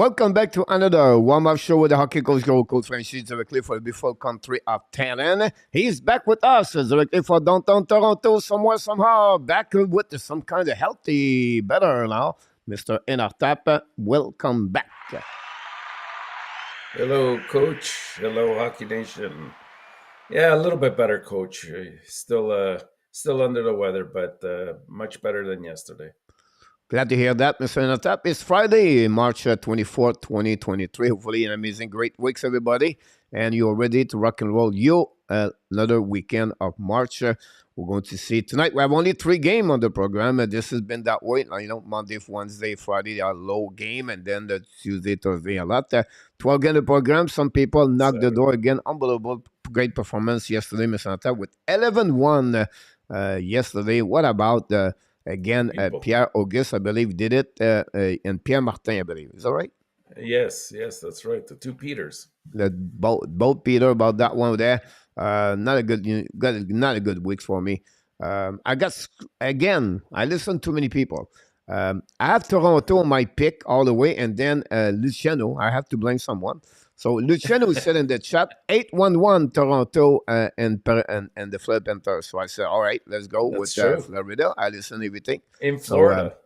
Welcome back to another warm-up show with the hockey coach, Coach Francis, directly for the beautiful country of Thailand. He's back with us directly for downtown Toronto, somewhere, somehow, back with some kind of healthy, better now. Mr. ENORTAP, welcome back. Hello, Coach. Hello, Hockey Nation. Yeah, a little bit better, Coach. Still under the weather, but much better than yesterday. Glad to hear that, Mr. ENORTAP. It's Friday, March 24th, 2023. Hopefully an amazing, great weeks, everybody. And you're ready to rock and roll another weekend of March. We're going to see tonight. We have only 3 games on the program. This has been that way. Monday, Wednesday, Friday, they are low game. And then the Tuesday, Thursday, a lot. 12 game the program. Some people knocked the door again. Unbelievable. Great performance yesterday, Mr. ENORTAP, with 11-1 yesterday. What about again, Pierre Auguste, I believe, did it, and Pierre Martin, I believe. Is that right? Yes, that's right. The 2 Peters. Both Peter about that one there. Not a good week for me. I listened to many people. I have Toronto on my pick all the way, and then Luciano. I have to blame someone. So Luciano said in the chat, 8-1-1 Toronto and the Florida Panthers. So I said, all right, let's go with Florida. I listen to everything. In Florida.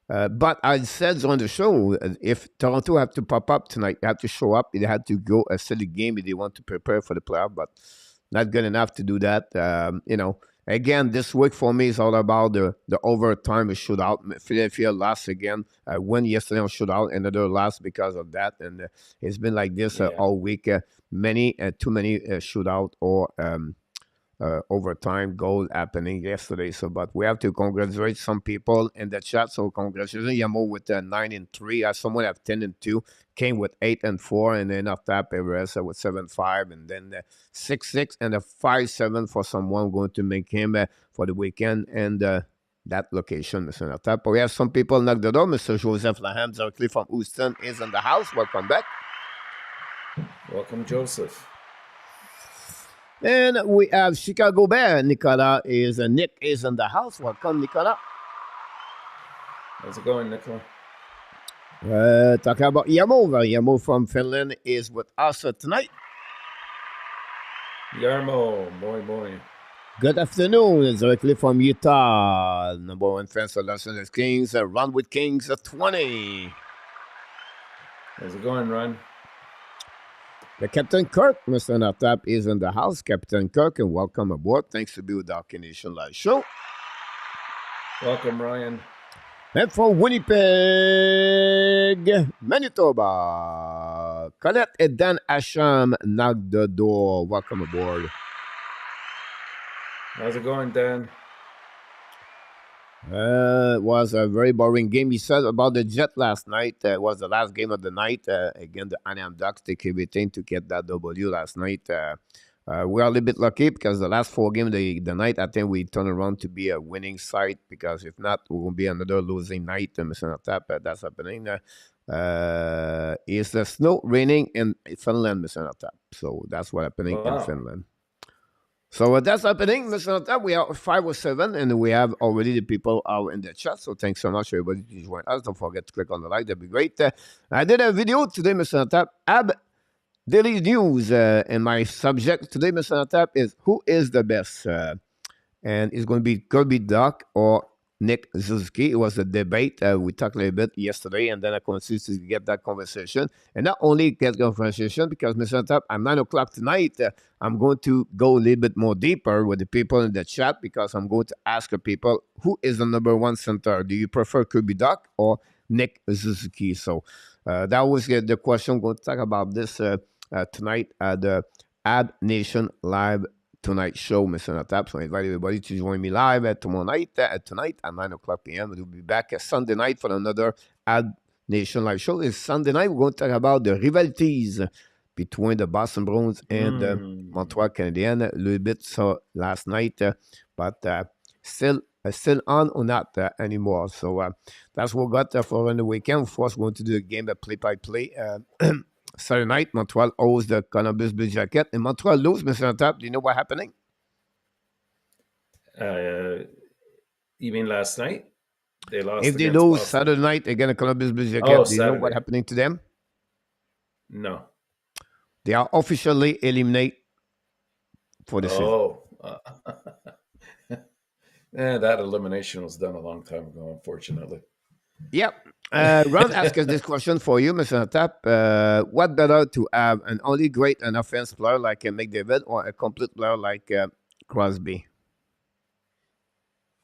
But I said on the show, if Toronto have to pop up tonight, they have to show up. They had to go a silly game if they want to prepare for the playoff, but not good enough to do that. Again, this week for me is all about the overtime shootout. Philadelphia lost again. Won yesterday on shootout, another loss because of that. And it's been like this all week. Too many shootout or overtime goal happening yesterday. So, but we have to congratulate some people in the chat. So, congratulations, Yamo with 9-3. Someone have 10-2. Came with 8-4, and then after that, Everest with 7-5, and then 6-6 and a 5-7 for someone going to make him for the weekend and that location, Mr. ENORTAP. But we have some people knock the door. Mr. Joseph Laham, directly from Houston, is in the house. Welcome back. Welcome, Joseph. And we have Chicago Bear. Nick is in the house. Welcome, Nicolas. How's it going, Nicolas? Talking about Yamo. Yamo from Finland is with us tonight. Yarmo, boy. Good afternoon. Directly from Utah. Number 1 fan for Los Angeles Kings. Run with Kings 20. How's it going, Ron? The Captain Kirk, Mr. ENORTAP, is in the house. Captain Kirk, and welcome aboard. Thanks to be with the Hockey Nation Live Show. Welcome, Ryan. And from Winnipeg, Manitoba, Colette and Dan Asham knocked the door. Welcome aboard. How's it going, Dan? It was a very boring game. He said about the Jet last night. It was the last game of the night. Again, the Anaheim Ducks take everything to get that W last night. We are a little bit lucky because the last 4 games of the night, I think we turned around to be a winning side, because if not, it will be another losing night. Mr. ENORTAP, that's happening. Is the snow raining in Finland, Mr. ENORTAP? So that's what's happening in Finland. So that's happening, Mr. ENORTAP. We are 5 or 7, and we have already the people out in the chat. So thanks so much, everybody, to join us. Don't forget to click on the like. That'd be great. I did a video today, Mr. ENORTAP. Daily news, and my subject today, Mr. ENORTAP, is who is the best? And it's going to be Kirby Dach or Nick Suzuki. It was a debate. We talked a little bit yesterday, and then I continued to get that conversation. And not only get conversation, because Mr. ENORTAP, at 9 o'clock tonight, I'm going to go a little bit more deeper with the people in the chat, because I'm going to ask the people, who is the number 1 center? Do you prefer Kirby Dach or Nick Suzuki? So that was the question. I'm going to talk about this tonight at the Ad Nation Live Tonight show, Mr. ENORTAP. So I invite everybody to join me live tomorrow night, tonight at 9 o'clock p.m. We'll be back Sunday night for another Ad Nation Live show. It's Sunday night. We're going to talk about the rivalities between the Boston Bruins and the Montreal Canadiens. A little bit so last night, but still on or not anymore. So that's what we got for on the weekend. Of course, we're going to do a game of play-by-play. Saturday night, Montreal owes the Columbus Blue Jacket, and Montreal lose, Mr. ENORTAP. Do you know what's happening? You mean last night? They lost If they against lose Buffalo. Saturday night against Columbus Blue Oh, Jacket, do you know what's Saturday. happening to them? No. They are officially eliminated for the season. Oh. That elimination was done a long time ago, unfortunately. Yep. Ron asked us this question for you, Mr. Tap. What better to have an only great an offense player like McDavid or a complete player like Crosby?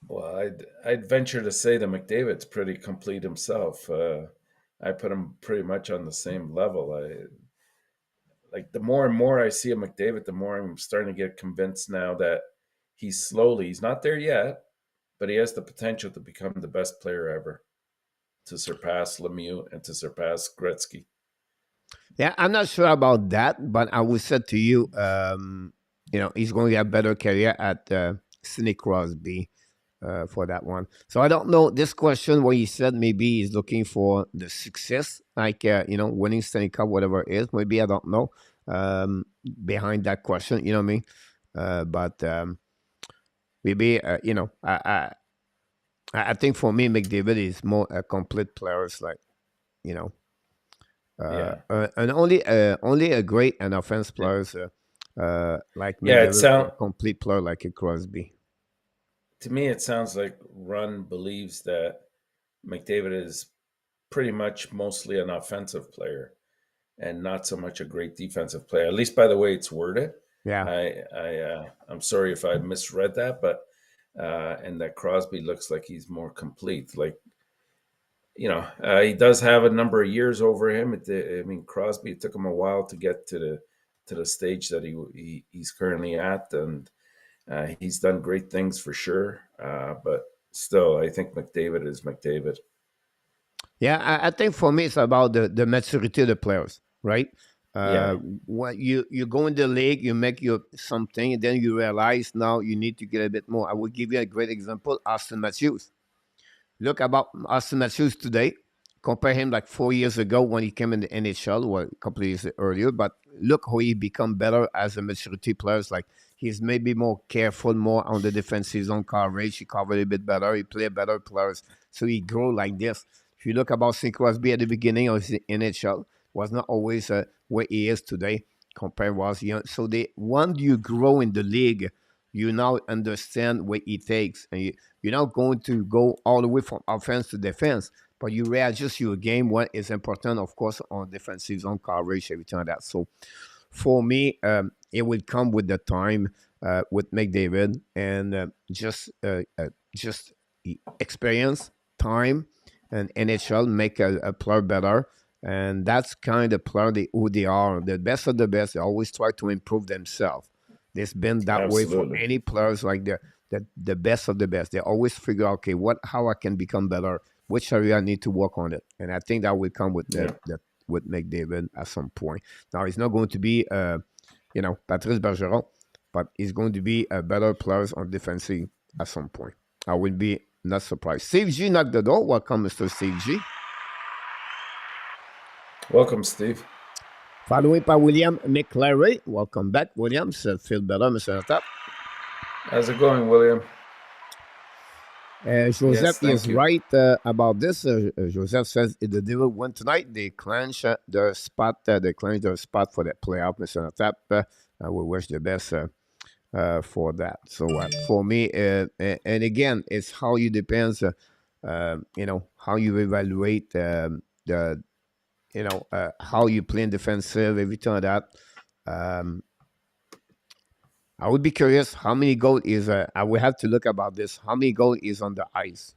Well, I'd venture to say that McDavid's pretty complete himself. I put him pretty much on the same level. I like the more and more I see of McDavid, the more I'm starting to get convinced now that he's not there yet, but he has the potential to become the best player ever, to surpass Lemieux and to surpass Gretzky. Yeah, I'm not sure about that, but I would say to you, he's going to have better career at Sidney Crosby for that one. So I don't know this question where he said maybe he's looking for the success, like winning Stanley Cup, whatever it is. Maybe I don't know behind that question. You know what I mean? But maybe I think for me, McDavid is more a complete player. It's like you know Yeah, and only a great and offense players like yeah. It McDavid or sound a complete player like a Crosby. to me it sounds like Run believes that McDavid is pretty much mostly an offensive player and not so much a great defensive player. At least by the way it's worded. Yeah, I'm sorry if I misread that, but and that Crosby looks like he's more complete. Like he does have a number of years over him. I mean, Crosby, it took him a while to get to the stage that he's currently at, and he's done great things for sure. But still, I think McDavid is McDavid. yeah. I think for me it's about the maturity of the players, right? Yeah, When you go in the league, you make your something, and then you realize now you need to get a bit more. I will give you a great example: Austin Matthews. Look about Austin Matthews today. Compare him like 4 years ago when he came in the NHL, or a couple of years earlier. But look how he become better as a maturity player. Like he's maybe more careful, more on the defensive zone coverage. He covered a bit better. He play better players, so he grow like this. If you look about St. Crosby at the beginning of his NHL, was not always where he is today. Compared was young. So they once you grow in the league, you now understand what it takes, and you're not going to go all the way from offense to defense, but you readjust your game. What is important, of course, on defensive zone coverage, everything like that. So for me, it will come with the time with McDavid and just experience, time, and NHL make a player better. And that's kind of player who they are. The best of the best. They always try to improve themselves. It's been that way for absolutely. any players like the best of the best. They always figure out, okay, how I can become better, which area I need to work on it. And I think that will come with Yeah, with McDavid at some point. Now he's not going to be Patrice Bergeron, but he's going to be a better player on defensive at some point. I would be not surprised. Steve G knocked the door. Welcome, Mr. Steve G. welcome, Steve. Following by William McClary. Welcome back, William. Feel better, Mr. Tap. How's it going, William? Joseph Yes, thank is you. right about this. Joseph says if the Devil win tonight, they clinch their spot. They clinch their spot for that playoff. Mr. Tap, we wish the best for that. So for me, and again, it's how you depends. How you evaluate the how you play in defensive, everything like that. Um, I would be curious how many goals is. I would have to look about this. How many goals is on the ice?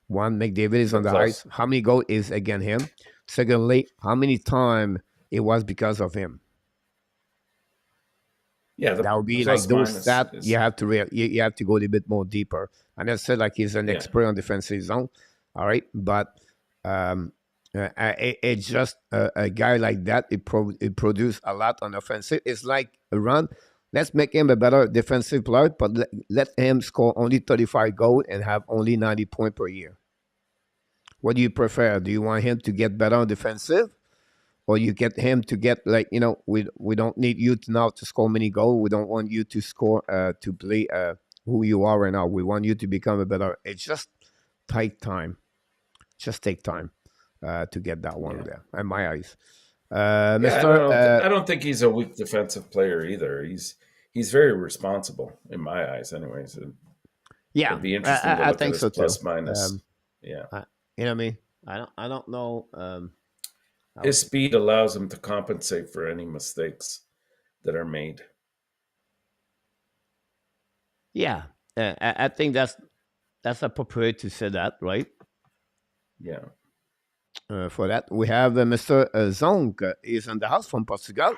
One, McDavid is The on the ice. plus. How many goals is against him? Secondly, how many time it was because of him? Yeah, the That would be like plus those minus stats. You is have to you have to go a little bit more deeper. And I said like he's an yeah, expert on defensive zone. All right, but it's just a guy like that. It produce a lot on offensive. It's like a run. Let's make him a better defensive player, but let him score only 35 goals and have only 90 points per year. What do you prefer? Do you want him to get better on defensive, or you get him to get we don't need you to now to score many goals. We don't want you to score to play who you are right now. We want you to become a better. It's just take time. Just take time to get that one Yeah. there. In my eyes, Yeah, Mister. I don't think he's a weak defensive player either. He's very responsible in my eyes, anyways. Yeah, It'd be interesting to I look at think his so too. plus minus. Um, Yeah, you know what I mean? I don't know. I would his say, speed allows him to compensate for any mistakes that are made. yeah, I think that's appropriate to say that, right? Yeah, For that, we have Mr. Zonk is in the house from Portugal.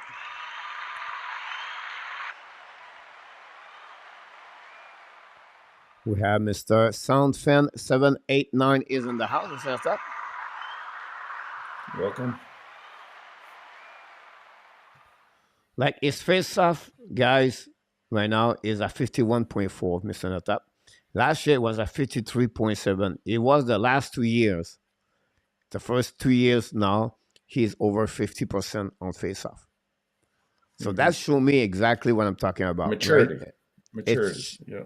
We have Mr. Soundfan789 is in the house. What's that? welcome. Like his face off, guys, right now is at 51.4, Mr. Notap. Last year it was at 53.7. It was the last 2 years. The first 2 years now, he's over 50% on face off. So Hmm. that show me exactly what I'm talking about, right? Maturity, maturity. It's Yeah,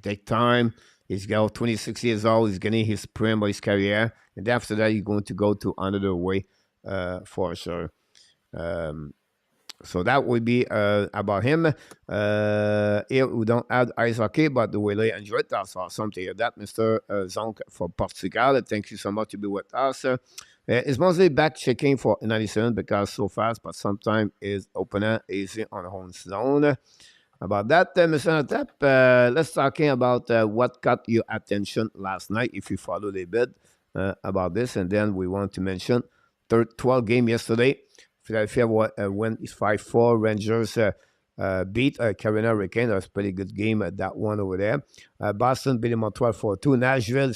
take time. He's got 26 years old. He's getting his prime of his career. And after that, he's going to go to another way for sure. Um, so that would be about him. Here we don't add ice hockey, but we really enjoyed that. So something like that, Mr. Zonk for Portugal. Thank you so much to be with us. It's mostly back checking for 97 because so fast, but sometimes is opener easy on home zone. About that, Mr. Natap, let's talking about what caught your attention last night, if you follow a bit about this, and then we want to mention 12 game yesterday. Philadelphia went 5-4. Rangers beat Carolina Hurricane. That was a pretty good game at that one over there. Boston beat Montreal 4-2. Nashville,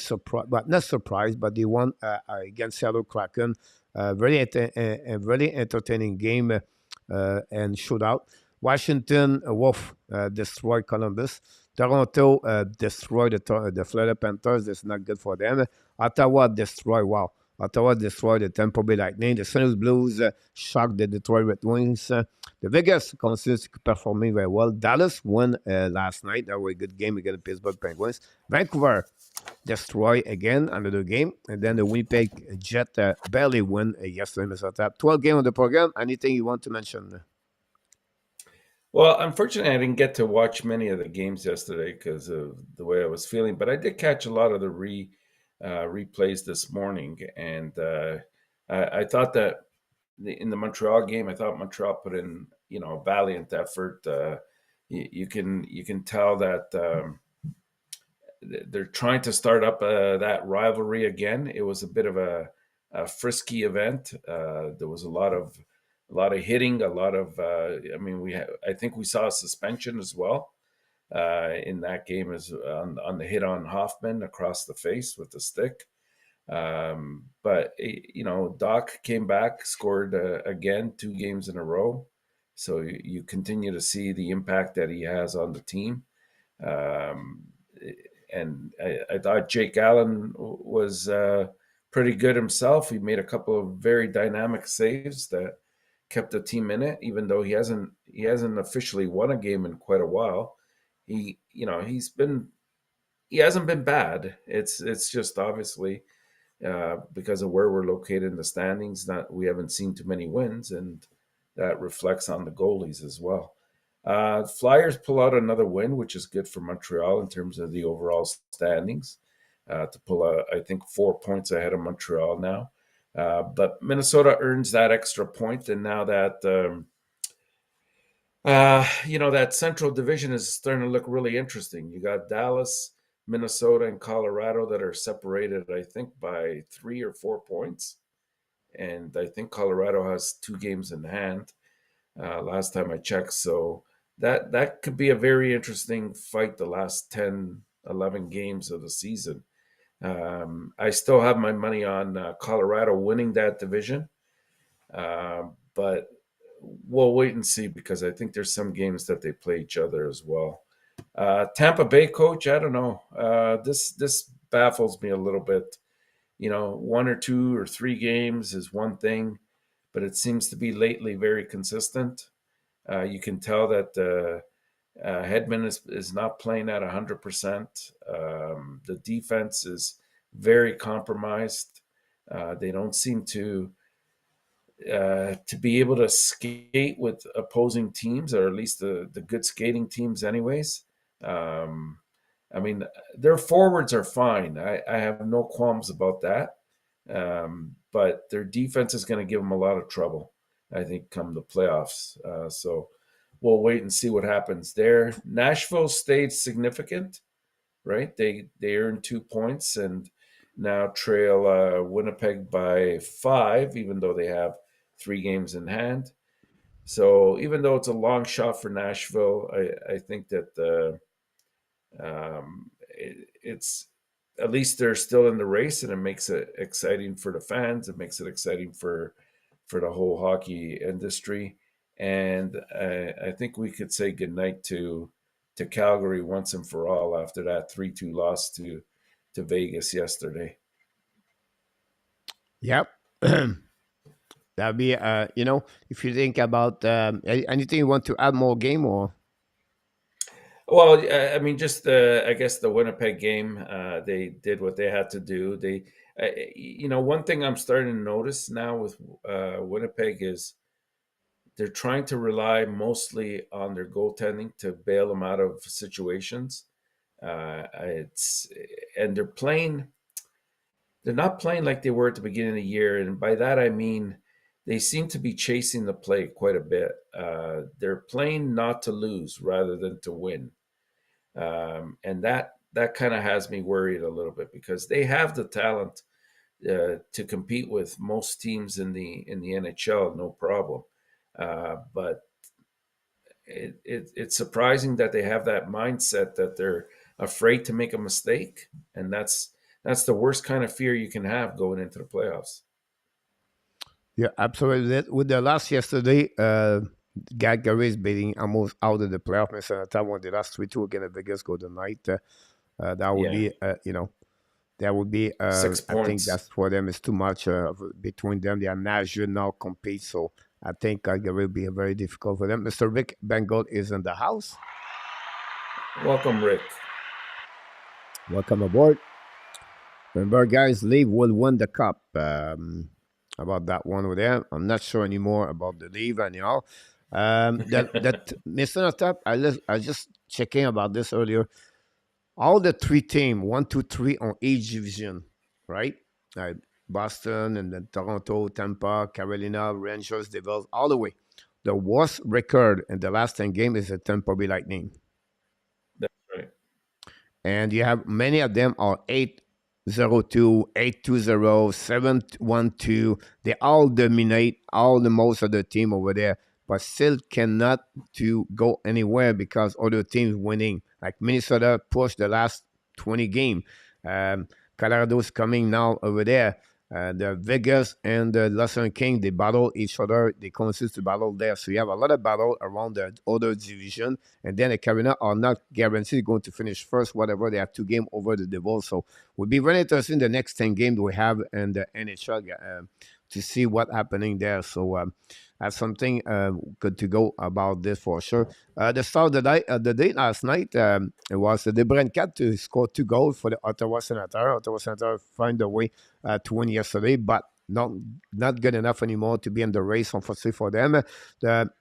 but not surprised, but they won against Seattle Kraken. Very entertaining game and shootout. Washington Wolf destroyed Columbus. Toronto destroyed the Florida Panthers. That's not good for them. Ottawa destroyed, wow. Ottawa destroyed the Tampa Bay Lightning. The St. Louis Blues shocked the Detroit Red Wings. The Vegas continues performing very well. Dallas won last night. That was a good game against the Pittsburgh Penguins. Vancouver destroy again another game. And then the Winnipeg Jet barely won yesterday, Mr. Tap. 12 game on the program. Anything you want to mention? well, unfortunately, I didn't get to watch many of the games yesterday because of the way I was feeling, but I did catch a lot of the replays this morning, and I thought that in the Montreal game, I thought Montreal put in a valiant effort. You can tell that they're trying to start up that rivalry again. It was a bit of a frisky event. There was a lot of hitting, a lot of. I think we saw a suspension as well in that game as on the hit on Hoffman across the face with the stick. But Doc came back, scored again 2 games in a row. So you continue to see the impact that he has on the team. Um, and I thought Jake Allen was pretty good himself. He made a couple of very dynamic saves that kept the team in it, even though he hasn't officially won a game in quite a while. He hasn't been bad. It's just obviously because of where we're located in the standings, that we haven't seen too many wins, and that reflects on the goalies as well. Flyers pull out another win, which is good for Montreal in terms of the overall standings. To pull out, I think, 4 points ahead of Montreal now. But Minnesota earns that extra point, and now that that Central Division is starting to look really interesting. You got Dallas, Minnesota, and Colorado that are separated, I think, by 3 or 4 points. And I think Colorado has 2 games in hand. Last time I checked, so that could be a very interesting fight. The last 10, 11 games of the season. I still have my money on Colorado winning that division, but we'll wait and see because I think there's some games that they play each other as well. Tampa Bay coach, I don't know. This baffles me a little bit. 1 or 2 or 3 games is one thing, but it seems to be lately very consistent. You can tell that Hedman is not playing at 100%. The defense is very compromised. They don't seem to be able to skate with opposing teams, or at least the good skating teams, anyways. Um, I mean, their forwards are fine. I have no qualms about that. But their defense is going to give them a lot of trouble, I think, come the playoffs. So we'll wait and see what happens there. Nashville stayed significant, right? They earned 2 points and now trail Winnipeg by 5, even though they have 3 games in hand. So even though it's a long shot for Nashville, I think that it's at least they're still in the race, and it makes it exciting for the fans. It makes it exciting for the whole hockey industry. And I think we could say goodnight to Calgary once and for all after that 3-2 loss to Vegas yesterday. Yep. That'd be, if you think about anything you want to add more game or. Well, I mean, just I guess the Winnipeg game, they did what they had to do. One thing I'm starting to notice now with Winnipeg is they're trying to rely mostly on their goaltending to bail them out of situations. It's and they're not playing like they were at the beginning of the year, and by that I mean they seem to be chasing the play quite a bit. They're playing not to lose rather than to win, and that kind of has me worried a little bit because they have the talent to compete with most teams in the NHL, no problem. But it's surprising that they have that mindset that they're afraid to make a mistake, and that's the worst kind of fear you can have going into the playoffs. Yeah, absolutely. With the loss yesterday, Calgary is beating almost out of the playoff. Minnesota time won the last 3-2 against Vegas Golden Knight. That would Yeah, be, that would be. six I think points. that's for them. It's too much between them. They are national compete, so I think Calgary will be very difficult for them. Mr. Rick Bengal is in the house. Welcome, Rick. Welcome aboard. Remember, guys, Leave will win the cup. About that one over there, I'm not sure anymore about the Leave anyhow. That Mr. Top, I just checking about this earlier. All the three team, 1, 2, 3 on each division, right? Uh, Boston and then Toronto, Tampa, Carolina, Rangers, Devils, all the way. The worst record in the last 10 games is the Tampa Bay Lightning. That's right. And you have many of them are 8-0-2, 8-2-0, 7-1-2. They all dominate all the most of the team over there, but still cannot to go anywhere because other teams winning. Like Minnesota pushed the last 20 game. Colorado's coming now over there. The Vegas and the Los Angeles King, they battle each other. They consist to battle there. So you have a lot of battle around the other division. And then the Carolina are not guaranteed going to finish first, whatever. They have 2 games over the Devils. So we'll be very interesting the next 10 games we have in the NHL to see what happening there. So that's something good to go about this for sure. The start of the day last night, it was the Debrenkat to score 2 goals for the Ottawa Senator. Ottawa Senator find a way to win yesterday, but not good enough anymore to be in the race, unfortunately, for them. The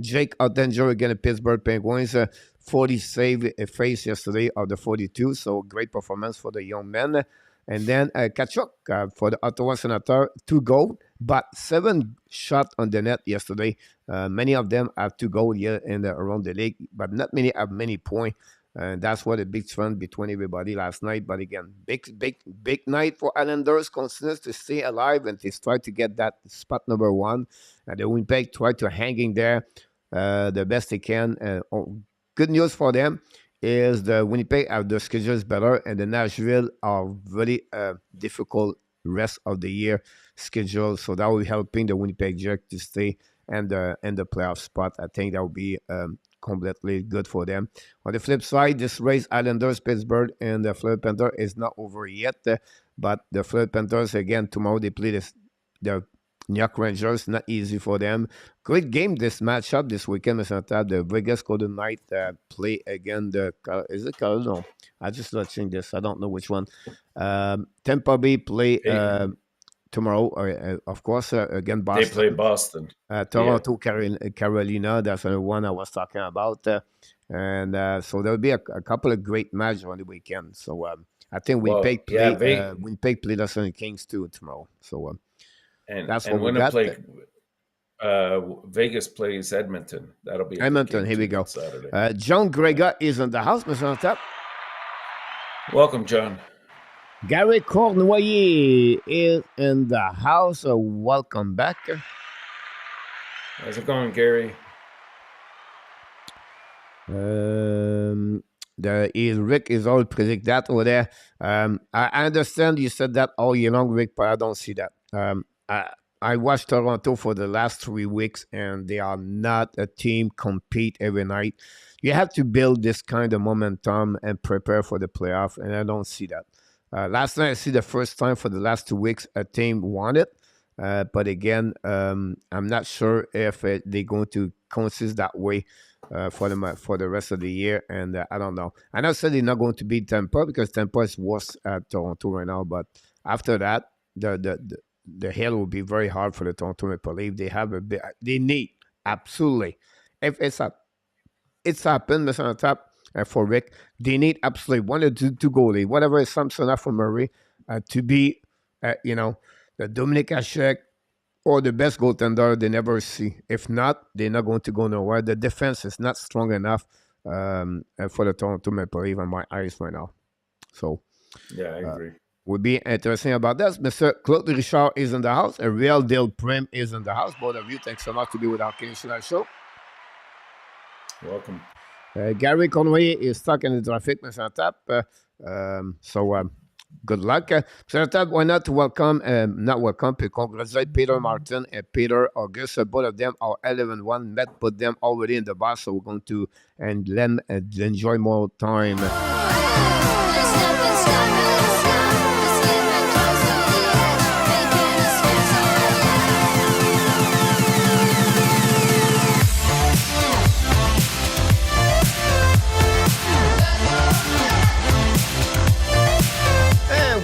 Jake Ottinger against the Pittsburgh Penguins, 40 save face yesterday of the 42, so great performance for the young men. And then Kachuk for the Ottawa Senator, 2 goals, but 7 shots on the net yesterday. Many of them have 2 goals here and around the league, but not many have many points. And that's what a big fun between everybody last night. But again, big night for Islanders. Continues to stay alive and to try to get that spot number 1. And the Winnipeg try to hang in there the best they can. Good news for them is the Winnipeg have the schedules better, and the Nashville are very difficult rest of the year schedule. So that will be helping the Winnipeg Jets to stay in the playoff spot. I think that will be completely good for them. On the flip side, this race, Islanders, Pittsburgh, and the Florida Panthers is not over yet. But the Florida Panthers, again, tomorrow they play the New York Rangers, not easy for them. Great game this matchup this weekend. The Vegas Golden Knight play again. Is it Colorado? No, I just watching this. I don't know which one. Tampa Bay play Hey, tomorrow, of course, again they play Boston. Boston. Yeah. Toronto, Carolina. That's the one I was talking about. And so there'll be a couple of great matches on the weekend. So I think Well, yeah, Winnipeg play the Sun Kings too tomorrow. So that's what and we got. Winnipeg, Vegas plays Edmonton. That'll be a good Edmonton, game here we too go. on Saturday. John Yeah. Grega is in the house, Mr. Top. Welcome, John. Gary Cournoyer is in the house. Welcome back. How's it going, Gary? Rick is all predict that over there. I understand you said that all year long, Rick, but I don't see that. I watched Toronto for the last 3 weeks, and they are not a team compete every night. You have to build this kind of momentum and prepare for the playoff, and I don't see that. Last night, I see the first time for the last 2 weeks a team won it. But again, I'm not sure if they're going to consist that way for the rest of the year, and I don't know. I know said they're not going to beat Tampa because Tampa is worse at Toronto right now. But after that, the hill will be very hard for the Toronto Maple Leafs. They have a bit. They need absolutely. If it's happened, Mr. On top for Rick. They need absolutely one or two goalie, whatever is Samsonov for Murray, to be, the Dominic Hasek or the best goaltender they never see. If not, they're not going to go nowhere. The defense is not strong enough for the Toronto Maple Leafs on my eyes right now. So, Yeah, I agree. would be interesting about that. Mr. Claude Richard is in the house. A real deal Prim is in the house. Both of you, thanks so much to be with our Canadian show. Welcome. Gary Conway is stuck in the traffic, Mr. Tap. Good luck. Mr. Tap, why not welcome, not welcome, but congratulate Peter Martin and Peter August. Both of them are 11-1. Met put them already in the box, so we're going to and then enjoy more time.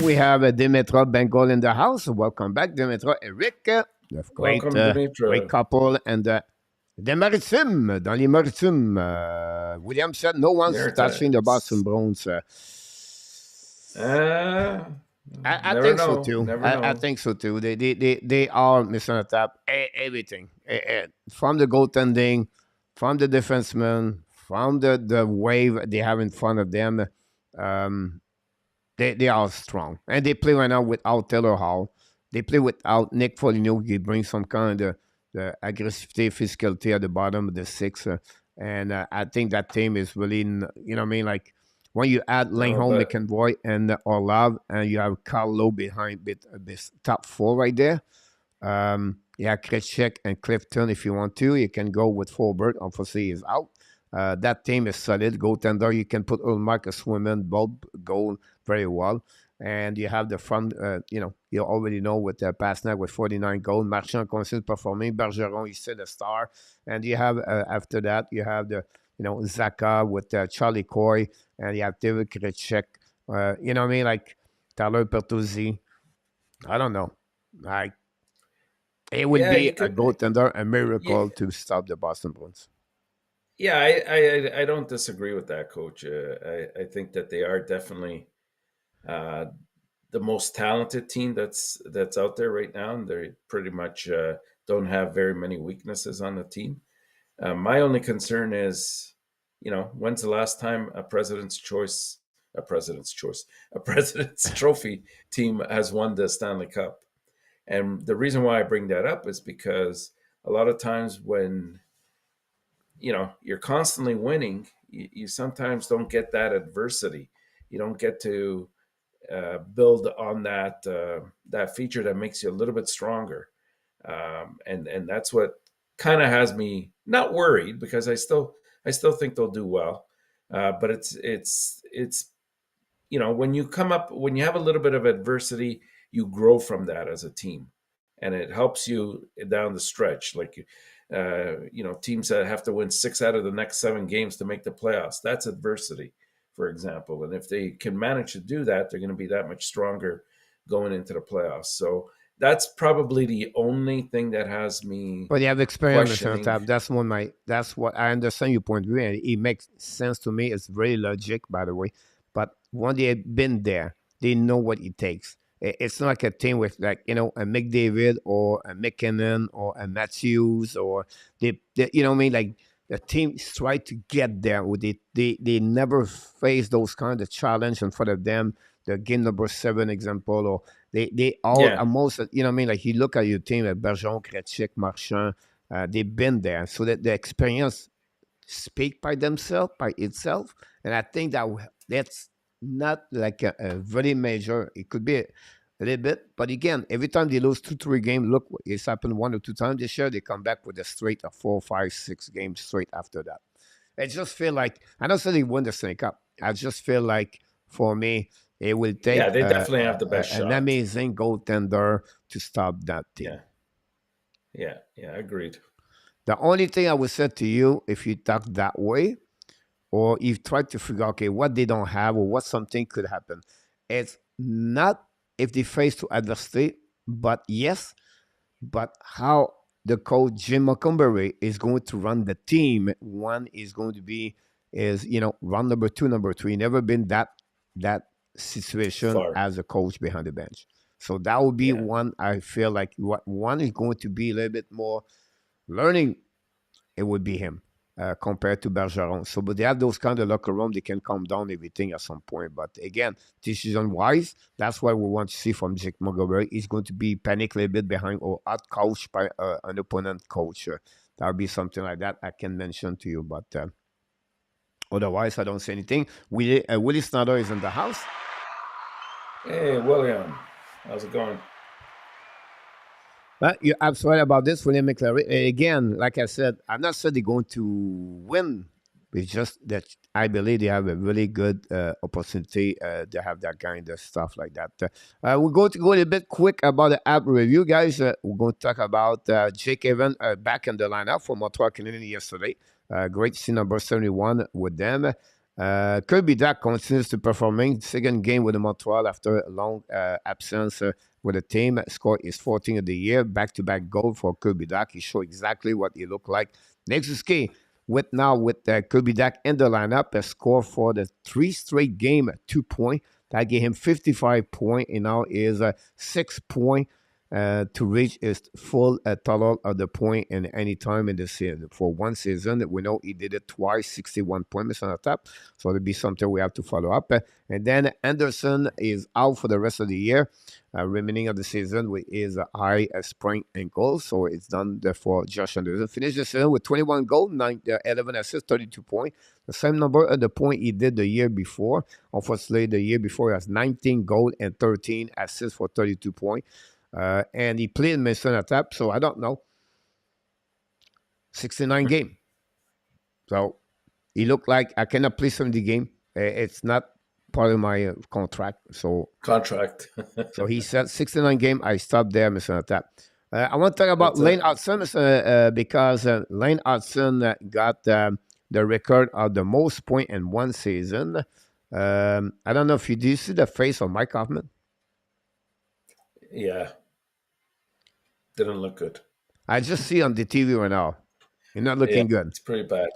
We have Dimitra Bengal in the house. Welcome back, Dimitra. Eric, Welcome, Dimitra. great couple. And des Maritimes, dans les Maritimes, William said no one's touching the Boston Bruins. I think so too. I think so too. They are missing a tap. Everything. From the goaltending, from the defenseman, from the wave they have in front of them. They are strong. And they play right now without Taylor Hall. They play without Nick Foligno. He brings some kind of the aggressivity, physicality at the bottom of the six. And I think that team is really, you know what I mean? Like when you add Langholm, McEnroy, and Orlov, and you have Carlo behind this top four right there. Yeah, Krejcik and Clifton if you want to. You can go with Forbert. Obviously, he's out. That team is solid. Goaltender, you can put Ulmark, a swimmer, both goal very well. And you have the front, you already know with Pasternak with 49 goals. Marchand continues performing. Bergeron, he's still a star. And you have, after that, you have the, Zaka with Charlie Coy. And you have David Krejcik. You know what I mean? Like Tyler Bertuzzi. I don't know. Like, it would be a goaltender, a miracle to stop the Boston Bruins. Yeah, I don't disagree with that, Coach. I think that they are definitely the most talented team that's out there right now, and they pretty much don't have very many weaknesses on the team. My only concern is, when's the last time a President's Trophy team has won the Stanley Cup? And the reason why I bring that up is because a lot of times when you're constantly winning, you sometimes don't get that adversity. You don't get to build on that feature that makes you a little bit stronger, and that's what kind of has me not worried, because I still think they'll do well, but it's when you have a little bit of adversity, you grow from that as a team. and it helps you down the stretch. Like, teams that have to win 6 out of the next 7 games to make the playoffs. That's adversity, for example. And if they can manage to do that, they're going to be that much stronger going into the playoffs. So that's probably the only thing that has me But you have experience on questioning. top. That's what I understand your point of view, and it makes sense to me. It's very logic, by the way. But when they've been there, they know what it takes. It's not like a team with, like, a McDavid or a McKinnon or a Matthews, or they you know what I mean? Like, the team try to get there with it. They never face those kind of challenge in front of them. The game number 7 example, or they all Yeah, are most, you know what I mean? Like, you look at your team, like Bergeron, Krejcik, Marchand, they've been there. So that the experience speak by themselves, by itself. And I think that's not like a very major. It could be a little bit, but again, every time they lose 2, 3 games, look, it's happened 1 or 2 times this year. They come back with a straight of 4, 5, 6 games straight after that. I just feel like, I don't say they win the Stanley Cup. I just feel like, for me, it will yeah, take they definitely have the best an shot. amazing goaltender to stop that team. Yeah, yeah, agreed. The only thing I would say to you, if you talk that way, or you've tried to figure out, okay, what they don't have or what something could happen, it's not if they face to adversity, but yes, but how the coach Jim Montgomery is going to run the team. One is going to be is run number 2, number 3. Never been that situation Far. as a coach behind the bench. So that would be Yeah. one. I feel like what one is going to be a little bit more learning. It would be him compared to Bergeron. So, but they have those kind of locker room. They can calm down everything at some point. But again, decision wise, that's what we want to see from Jake Montgomery. He's going to be panic a little bit behind or out coached by an opponent coach. That would be something like that I can mention to you. But otherwise, I don't say anything. Willie Snyder is in the house. Hey, William, how's it going? But you're absolutely right about this, William McClary. Again, like I said, I'm not saying they're going to win. It's just that I believe they have a really good opportunity to have that kind of stuff like that. We're going to go a little bit quick about the app review, guys. We're going to talk about Jake Evans back in the lineup for Montreal Canadiens yesterday. Great to see number 71 with them. Kirby Dach continues to performing. Second game with the Montreal after a long absence with the team. Score is 14 of the year. Back-to-back goal for Kirby Dach. He showed exactly what he looked like. Next is key. With Kirby Dach in the lineup, a score for the 3 straight game at 2 points. That gave him 55 points, and now is 6 points to reach his full total of the point in any time in the season. For one season, we know he did it twice, 61 points on the top. So it'll be something we have to follow up. And then Anderson is out for the rest of the year, remaining of the season with his high sprained ankle. So it's done for Josh Anderson. Finished the season with 21 goals, 11 assists, 32 points. The same number at the point he did the year before. Unfortunately, the year before he has 19 goals and 13 assists for 32 points. And he played MILESTONES, so I don't know. 69 game. So he looked like I cannot play 70 game. It's not part of my contract. So Contract. so he said 69 game. I stopped there, MILESTONES. I want to talk about That's Lane it. Hudson because Lane Hudson got the record of the most point in one season. I don't know if you see the face of Mike Hoffman. Yeah, didn't look good. I just see on the TV right now. He's not Yeah, looking good. it's pretty bad.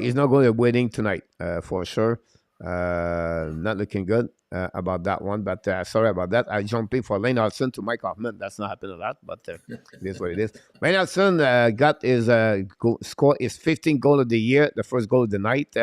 He's No. not going to wedding tonight for sure. Not looking good about that one, but sorry about that. I jumped in for Lane Hudson to Mike Hoffman. That's not happening a lot, but it is what it is. Lane Hudson got his score is 15 goal of the year, the first goal of the night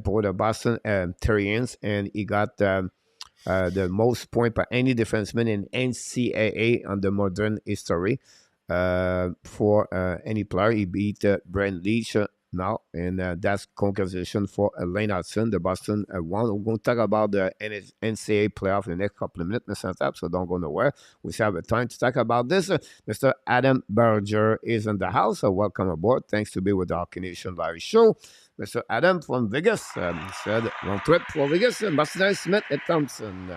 for the Boston Terriers, and he got the most point by any defenseman in NCAA on the modern history for any player. He beat Brent Leach now, and that's congratulations for Lane Hudson. The Boston won. We're going to talk about the NCAA playoff in the next couple of minutes, Mr. Tap, so don't go nowhere. We still have time to talk about this. Mr. Adam Berger is in the house, so welcome aboard. Thanks to be with our Canadian Live show. Mr. Adam from Vegas said, long trip for Vegas, Martinez, Smith, and Thompson.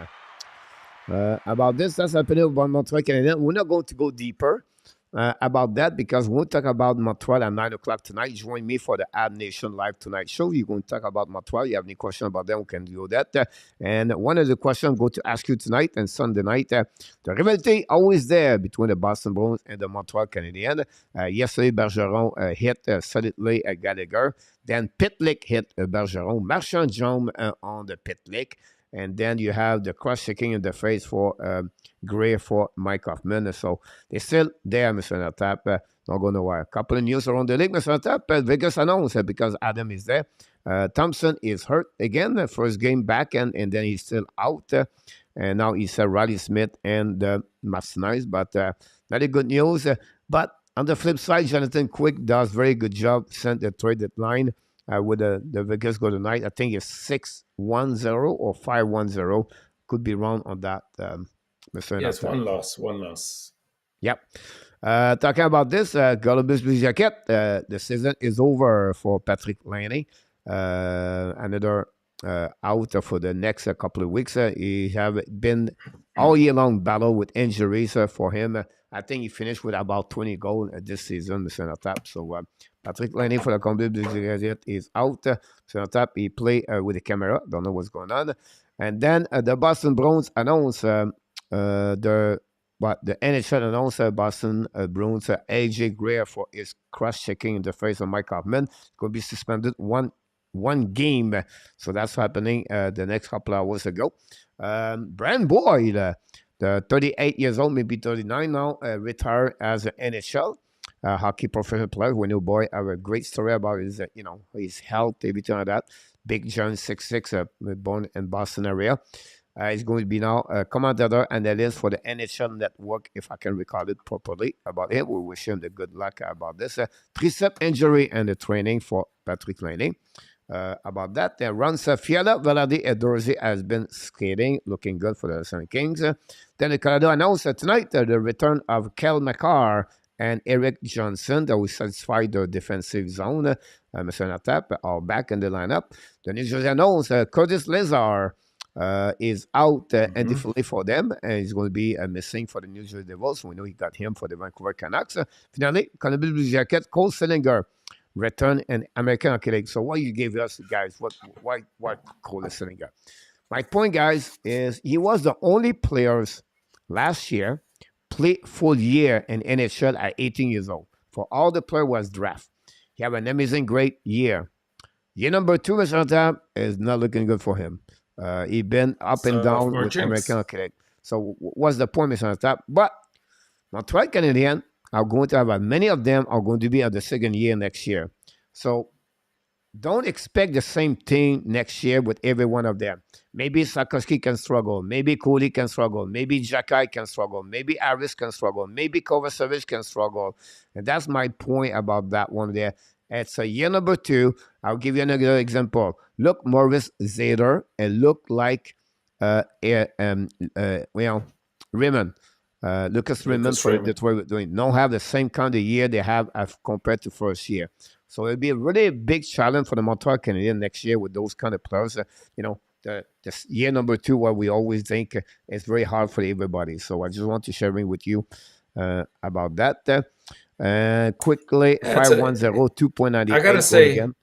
About this, that's happening about Montreal Canadiens. We're not going to go deeper about that because we'll talk about Montreal at 9 o'clock tonight. Join me for the Ab Nation Live Tonight show. You're going to talk about Montreal. You have any question about them, we can do that. And one of the questions I'm going to ask you tonight and Sunday night, the rivalry always there between the Boston Bruins and the Montreal Canadiens. Yesterday, Bergeron hit solidly Gallagher. Then Pitlick hit Bergeron. Marchand jumped on the Pitlick. And then you have the cross-checking in the face for Gray for Mike Hoffman. So they're still there, Mr. ENORTAP. Not going nowhere. A couple of news around the league, Mr. ENORTAP. Vegas announced because Adam is there. Thompson is hurt again, the first game back, and then he's still out. And now he said Riley Smith and Martinez, but very good news. But on the flip side, Jonathan Quick does very good job, sent the trade deadline with the Vegas go tonight. I think it's 6-1-0 or 5-1-0. Could be wrong on that, Mr. Yes, one loss. Yep. Talking about this, Columbus Blue Jacket, the season is over for Patrick Laine. Another out for the next couple of weeks. He have been all year long battle with injuries for him. I think he finished with about 20 goals this season, Mr. ENORTAP. So Patrick Laine for the Columbus Blue Jacket is out. Mr. ENORTAP, he play with the camera. Don't know what's going on. And then the Boston Bruins announced the NHL announced Boston Bruins AJ Greer for his cross-checking in the face of Mike Hoffman. Could be suspended one game. So that's happening the next couple of hours ago. Brand Boyd, the 38 years old, maybe 39 now, retired as an NHL hockey professional player. We know Boyd have a great story about his health, everything like that. Big John 6'6", born in Boston area. He's going to be now a commentator analyst for the NHL Network, if I can recall it properly about him. We wish him the good luck about this. Tricep injury and the training for Patrick Laine. About that, Ron Fiala, Valadie Edorsey has been skating, looking good for the Sun Kings. Then the Colorado announced tonight the return of Kel McCarr and Eric Johnson that will satisfy the defensive zone. Mr. ENORTAP are back in the lineup. The New Jersey announced Curtis Lazar is out indefinitely for them, and he's going to be missing for the New Jersey Devils. We know he got him for the Vancouver Canucks. Finally, Columbus Blue Jacket, Cole Sillinger return in American Hockey League. So what you gave us, guys, why Cole Sillinger? My point, guys, is he was the only players last year play full year in NHL at 18 years old. For all the player was draft. He have an amazing, great year. Year number 2, Mr. ENORTAP, is not looking good for him. He been up and down with American Hockey League. So what's the point, Mr. ENORTAP? But Montreal Canadiens are going to have many of them are going to be at the second year next year. So don't expect the same thing next year with every one of them. Maybe Sarkowski can struggle. Maybe Cooley can struggle. Maybe Jacky can struggle. Maybe Harris can struggle. Maybe Kovacevic can struggle. And that's my point about that one there. It's a year number 2. I'll give you another example. Look, Maurice Zader, and look like Raymond. Lucas Raymond for Detroit doing don't have the same kind of year they have as compared to first year. So it'll be a really big challenge for the Montreal Canadiens next year with those kind of players. The year number 2, what we always think is very hard for everybody. So I just want to share with you about that. Quickly, 510 2.98. I gotta say again.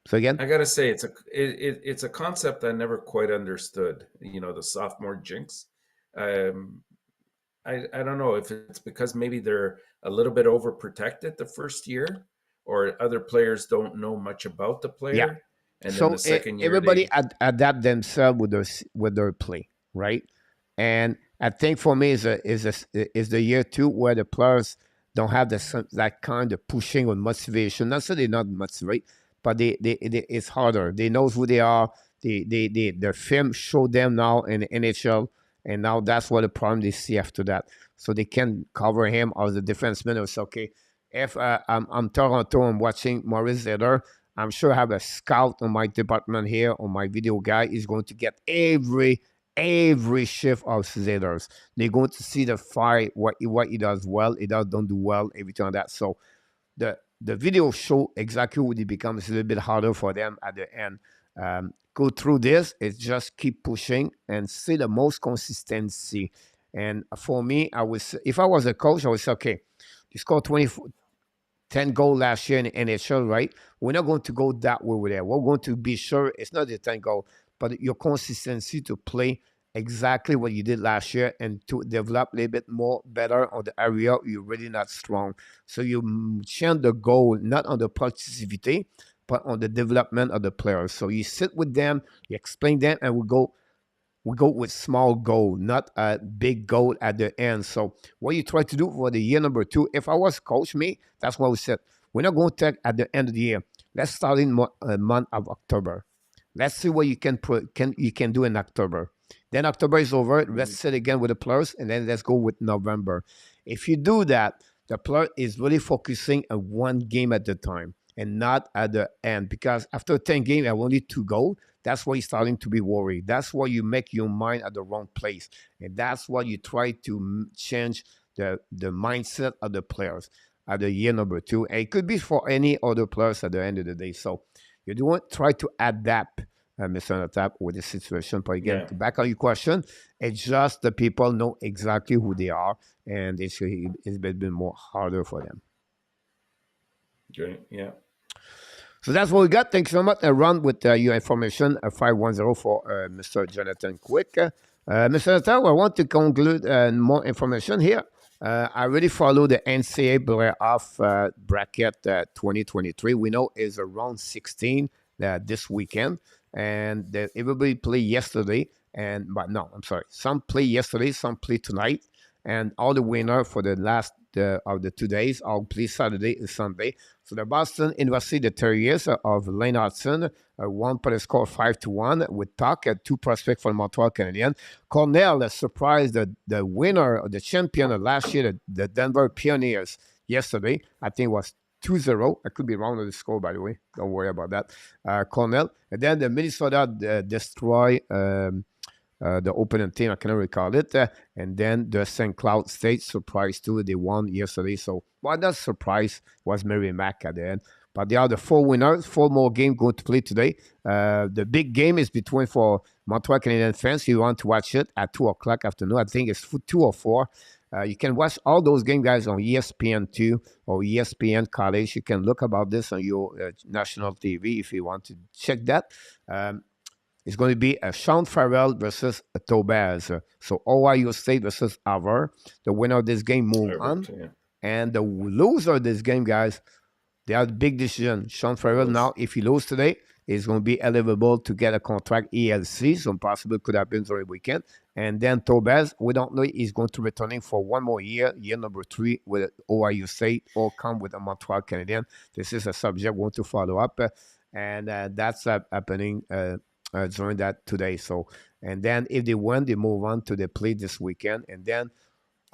So again, I gotta say it's a concept I never quite understood. The sophomore jinx. I don't know if it's because maybe they're a little bit overprotected the first year, or other players don't know much about the player. Yeah. And so then the second year, everybody adapt themselves with their play, right? And I think for me is the year 2 where the players don't have that kind of pushing or motivation. Not so they're not motivated, but it's harder. They know who they are. Their film show them now in the NHL. And now that's what the problem they see after that. So they can cover him as a defenseman. It's okay. If I'm Toronto, I'm watching Maurice Zader, I'm sure I have a scout on my department here, on my video guy, is going to get every shift of Zader's. They're going to see the fight, what he does well, he don't do well, everything like that. So the video show exactly what it becomes a little bit harder for them at the end. go through this. It's just keep pushing and see the most consistency. And for me, I was if I was a coach, I would say, okay, you scored 10 goals last year in the NHL, right? We're not going to go that way with it. We're going to be sure it's not the 10 goal, but your consistency to play exactly what you did last year and to develop a little bit more better on the area you're really not strong. So you change the goal not on the productivity, but on the development of the players. So you sit with them, you explain them, and we go with small goal, not a big goal at the end. So what you try to do for the year number 2, if I was coach me, that's what we said. We're not going to take at the end of the year. Let's start in month of October. Let's see what you can do in October. Then October is over. Let's sit again with the players, and then let's go with November. If you do that, the player is really focusing on one game at a time and not at the end. Because after 10 games, I only 2 goals. That's why you're starting to be worried. That's why you make your mind at the wrong place. And that's why you try to change the mindset of the players at the year number 2. And it could be for any other players at the end of the day. So you do want try to adapt, Mr. ENORTAP, with the situation. But again, back on your question, it's just the people know exactly who they are. And it's a bit more harder for them. Great. Yeah. So that's what we got. Thanks so much. I run with your information, 510 for Mr. Jonathan Quick. Mr. Natal, I want to conclude more information here. I really follow the NCAA playoff bracket 2023. We know is around 16 this weekend, and everybody played yesterday. But no, I'm sorry. Some play yesterday, some play tonight, and all the winner for the last of the 2 days all play Saturday and Sunday. So the Boston University, the Terriers of Lane Hudson, won by the score 5-1 with Tuck, 2 prospects from Montreal Canadiens. Cornell surprised the winner, the champion of last year, the Denver Pioneers, yesterday. I think it was 2-0. I could be wrong on the score, by the way. Don't worry about that. Cornell. And then the Minnesota destroy the opponent team, I cannot recall it. And then the St. Cloud State surprised too. They won yesterday. So what that surprise was Merrimack at the end. But they are the 4 winners, 4 more games going to play today. The big game is between for Montreal Canadian fans. You want to watch it at 2 o'clock afternoon. I think it's 2 or 4. You can watch all those game guys on ESPN2 or ESPN College. You can look about this on your national TV if you want to check that. It's going to be a Sean Farrell versus a Tobaz. So Ohio State versus Harvard. The winner of this game move on. Yeah. And the loser of this game, guys, they have a big decision. Sean Farrell now, if he loses today, is going to be eligible to get a contract ELC. So possibly could happen during the weekend. And then Tobaz, we don't know, he's going to returning for 1 more year number 3 with Ohio State or come with a Montreal Canadian. This is a subject we want to follow up. And that's happening during that today. So, and then if they win, they move on to the play this weekend. And then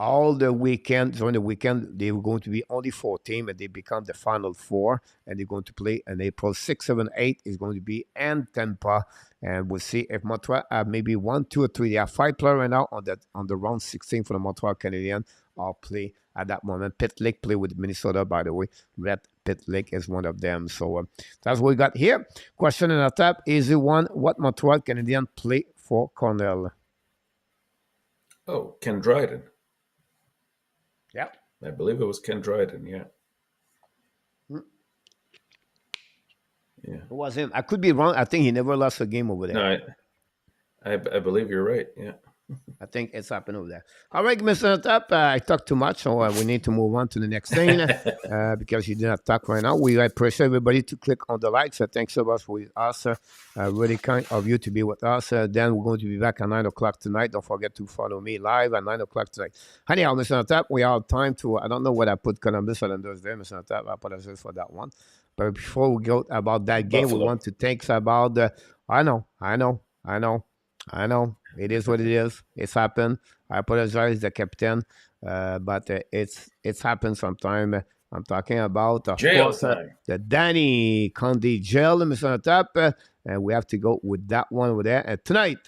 all the weekend, during the weekend, they were going to be only 4 teams, and they become the final 4, and they're going to play on April 6, 7, 8 is going to be in Tampa, and we'll see if Montreal have maybe 1, 2, or 3. They have 5 players right now on the round 16 for the Montreal Canadiens. I'll play at that moment. Pitlick play with Minnesota, by the way. Red Pitlick is one of them. So that's what we got here. Question in the top. Easy one. What Montreal Canadian play for Cornell? Oh, Ken Dryden. Yeah. I believe it was Ken Dryden, yeah. Yeah. Who was him? I could be wrong. I think he never lost a game over there. No, I believe you're right, yeah. I think it's happened over there. All right, Mr. Top, I talked too much, so we need to move on to the next thing because you did not talk right now. We appreciate everybody to click on the likes. Thanks so much for us. Really kind of you to be with us. Then we're going to be back at 9 o'clock tonight. Don't forget to follow me live at 9 o'clock tonight. Anyhow, Mr. Top, we have time to, I don't know what I put Columbus Islanders there, Mr. Top. I apologize for that one. But before we go about that game, Buffalo. We want to think about the, I know. It is what it is. It's happened. I apologize, the captain, but it's happened sometime. I'm talking about, of jail course, time. The Danny County Jail, Mr. Top, and we have to go with that one over there. And tonight,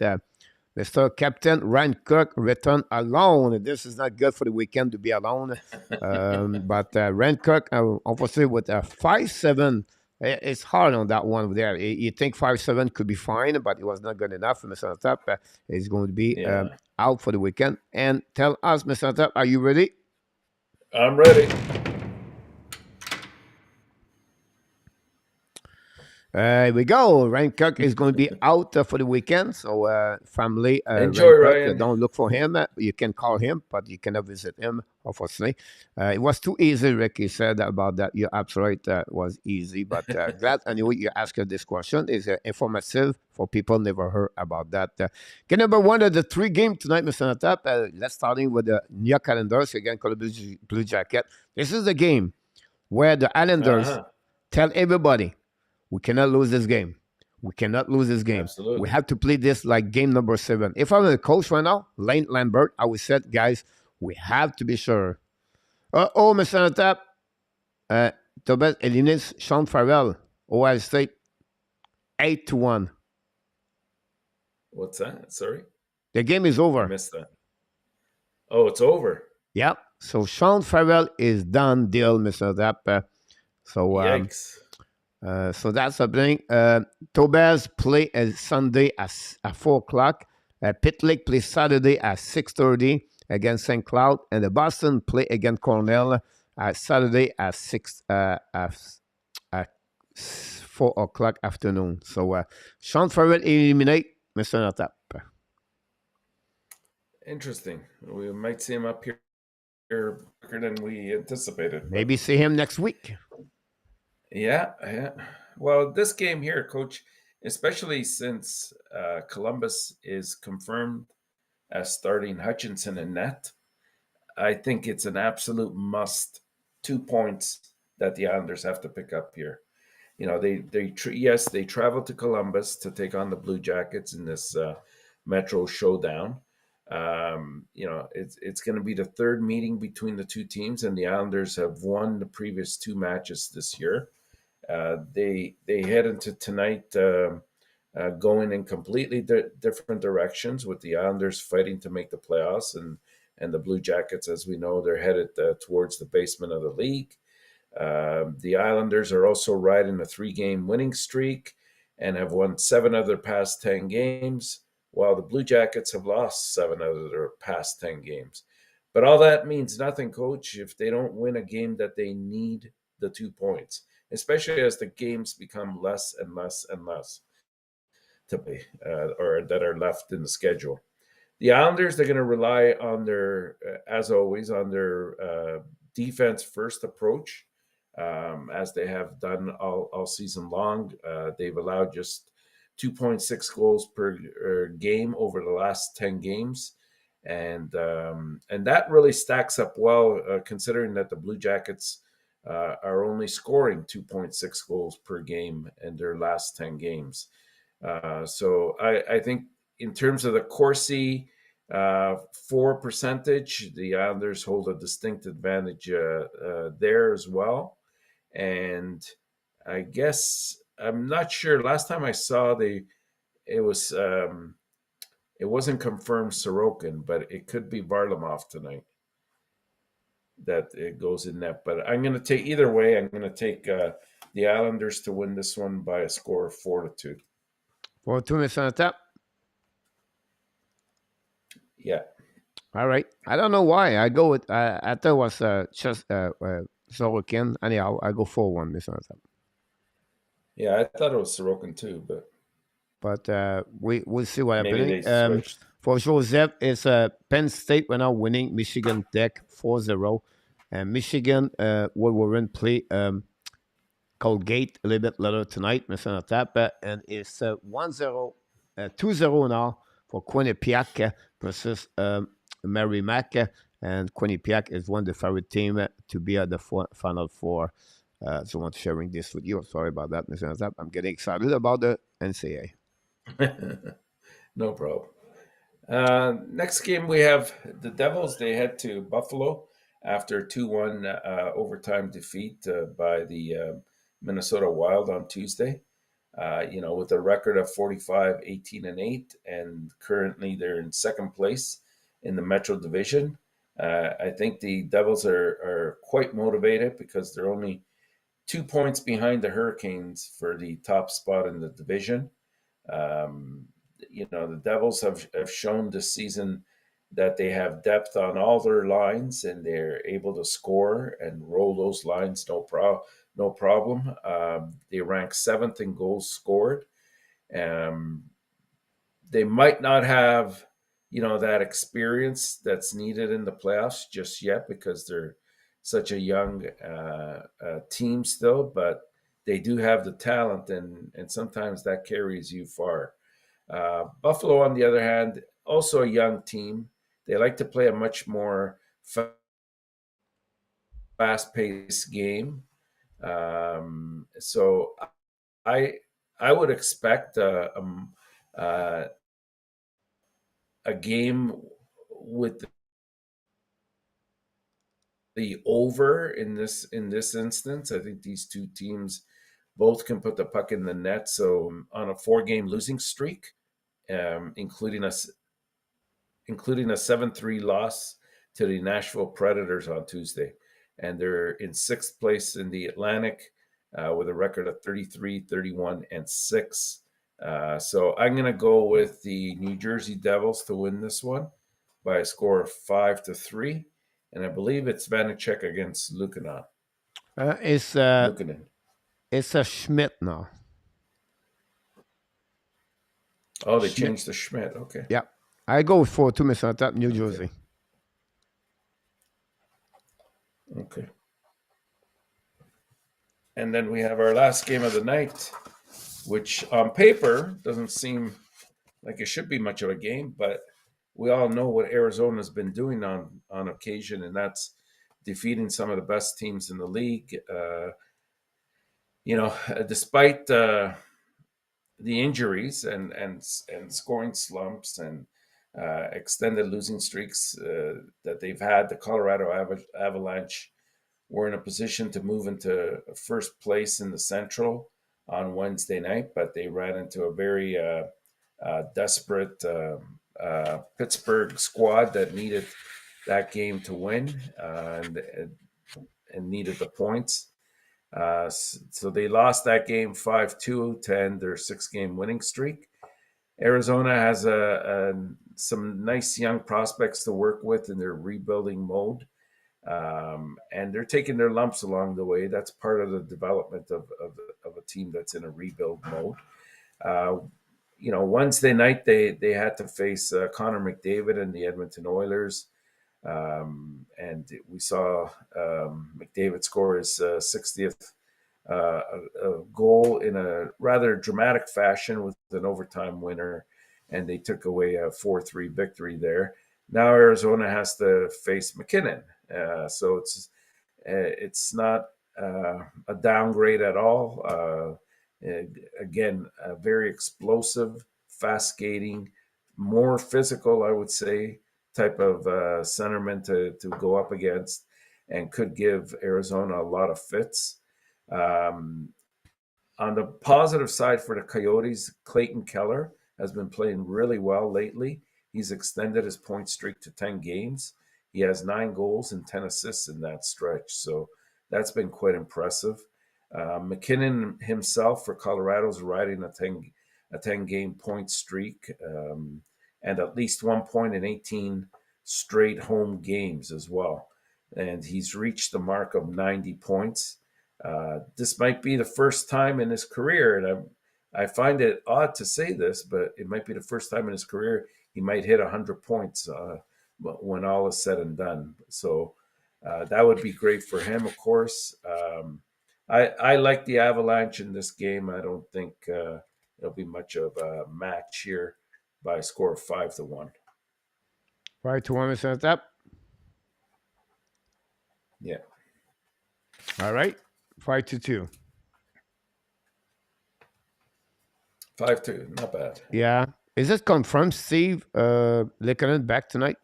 Mr. Captain Ryan Kirk returned alone. This is not good for the weekend to be alone. But Ryan Kirk, unfortunately, with a 5-7 It's hard on that one there. You think 5-7 could be fine, but it was not good enough. Mr. Tap is going to be Yeah, out for the weekend. And tell us, Mr. Tap, are you ready? I'm ready. Here we go. Ryan Cook is going to be out for the weekend. So, family, Enjoy, Ryan Cook, Ryan. don't look for him. You can call him, but you cannot visit him, unfortunately. It was too easy, Rick. You said about that. You're absolutely right. That was easy. But glad, anyway, you asked this question. It's informative for people never heard about that. Game number one of the three games tonight, Mr. Natap. Let's starting with the New York Calendars again, Columbus Blue Jacket. This is the game where the Islanders Uh-huh. tell everybody, we cannot lose this game. We cannot lose this game. We Absolutely. have to play this like game number 7. If I'm the coach right now, Lane Lambert, I would say, guys, we have to be sure. Oh, Mr. Natap, Tobet Elinis, Sean Farrell, Ohio State, 8-1. What's that? Sorry, The game is I over. missed that. Oh, it's over. Yep. So Sean Farrell is done deal, Mr. Natap. So Yikes. So that's happening. Tobaz play Sunday at 4 o'clock. Pitlick plays Saturday at 6:30 against St. Cloud. And the Boston play against Cornell Saturday at 4 o'clock afternoon. So Sean Farrell eliminate Mr. Natap. Interesting. We might see him up here quicker than we anticipated, but Maybe see him next week. yeah, yeah. Well, this game here, Coach, especially since Columbus is confirmed as starting Hutchinson and net, I think it's an absolute must. 2 points that the Islanders have to pick up here. You know, yes, they travel to Columbus to take on the Blue Jackets in this Metro showdown. You know, it's going to be the third meeting between the two teams, and the Islanders have won the previous two matches this year. They head into tonight going in completely different directions, with the Islanders fighting to make the playoffs, and the Blue Jackets, as we know, they're headed towards the basement of the league. The Islanders are also riding a 3-game winning streak and have won 7 of their past 10 games, while the Blue Jackets have lost 7 out of their past 10 games. But all that means nothing, Coach, if they don't win a game that they need the 2 points, especially as the games become less and less and less to play or that are left in the schedule. The Islanders, they're going to rely on their, as always, on their defense first approach, as they have done all season long. They've allowed just 2.6 goals per game over the last 10 games. And that really stacks up well, considering that the Blue Jackets are only scoring 2.6 goals per game in their last 10 games. So I think in terms of the Corsi for percentage, the Islanders hold a distinct advantage there as well. And I guess I'm not sure. Last time I saw it was it wasn't confirmed Sorokin, but it could be Varlamov tonight that it goes in net. But I'm going to take either way. I'm going to take the Islanders to win this one by a score of 4-2. 4-2, Mr. Natap. Yeah. All right. I don't know why. I go with, I thought it was just Sorokin. Anyhow, I go 4-1, Mr. Natap. Yeah, I thought it was Sorokin too, But we'll see what maybe happening. they switched. For Joseph, it's Penn State right now winning Michigan Tech 4-0. And Michigan will run play Colgate a little bit later tonight, Mr. Natap. And it's 1-0, 2-0 now for Quinnipiac versus Merrimack. And Quinnipiac is one of the favorite team to be at the Final Four. So I'm sharing this with you. Sorry about that, Mr. Natap. I'm getting excited about the NCAA. No problem. Next game, we have the Devils. They head to Buffalo after a 2-1 overtime defeat by the Minnesota Wild on Tuesday. You know, with a record of 45-18-8, and currently they're in second place in the Metro Division. I think the Devils are quite motivated because they're only 2 points behind the Hurricanes for the top spot in the division. Um, the Devils have shown this season that they have depth on all their lines and they're able to score and roll those lines no problem. They rank seventh in goals scored. Um, they might not have, that experience that's needed in the playoffs just yet because they're such a young team still, but they do have the talent, and sometimes that carries you far. Buffalo, on the other hand, also a young team. They like to play a much more fast-paced game. So I I would expect uh, a game with the over in this instance. I think these two teams both can put the puck in the net. So on a 4-game losing streak, um, including a including a 7-3 loss to the Nashville Predators on Tuesday. And they're in sixth place in the Atlantic with a record of 33, 31, and 6. So I'm going to go with the New Jersey Devils to win this one by a score of 5-3. And I believe it's Vanacek against Lucanon. Uh, it's Lucanen. it's a Schmidt now. Oh, they Schmidt. changed to Schmidt. Okay. Yeah, I go with 4-2, Mr. Tap, New Okay. Jersey. Okay. And then we have our last game of the night, which on paper doesn't seem like it should be much of a game, but we all know what Arizona's been doing on occasion, and that's defeating some of the best teams in the league. Despite the injuries and scoring slumps and extended losing streaks that they've had, the Colorado Avalanche were in a position to move into first place in the Central on Wednesday night, but they ran into a very desperate Pittsburgh squad that needed that game to win and needed the points. So they lost that game 5-2 to end their 6-game winning streak. Arizona has some nice young prospects to work with in their rebuilding mode. And they're taking their lumps along the way. That's part of the development of a team that's in a rebuild mode. Wednesday night they had to face Connor McDavid and the Edmonton Oilers. And we saw McDavid score his 60th goal in a rather dramatic fashion with an overtime winner, and they took away a 4-3 victory there. Now Arizona has to face McKinnon, so it's not a downgrade at all. Again, very explosive, fast skating, more physical, I would say, type of centerman to go up against, and could give Arizona a lot of fits. Um, on the positive side for the Coyotes, Clayton Keller has been playing really well lately. He's extended his point streak to 10 games. He has 9 goals and 10 assists in that stretch. So that's been quite impressive. McKinnon himself for Colorado's riding a 10 game point streak and at least 1 point in 18 straight home games as well. And he's reached the mark of 90 points. This might be the first time in his career, and I find it odd to say this, but it might be the first time in his career he might hit 100 points when all is said and done. So that would be great for him, of course. I like the Avalanche in this game. I don't think it'll be much of a match here by a score of 5-1. 5-1, Mr. Tap. Yeah. All right. 5-2. 5-2, not bad. Yeah. Is it confirmed, Steve? Lekanen back tonight?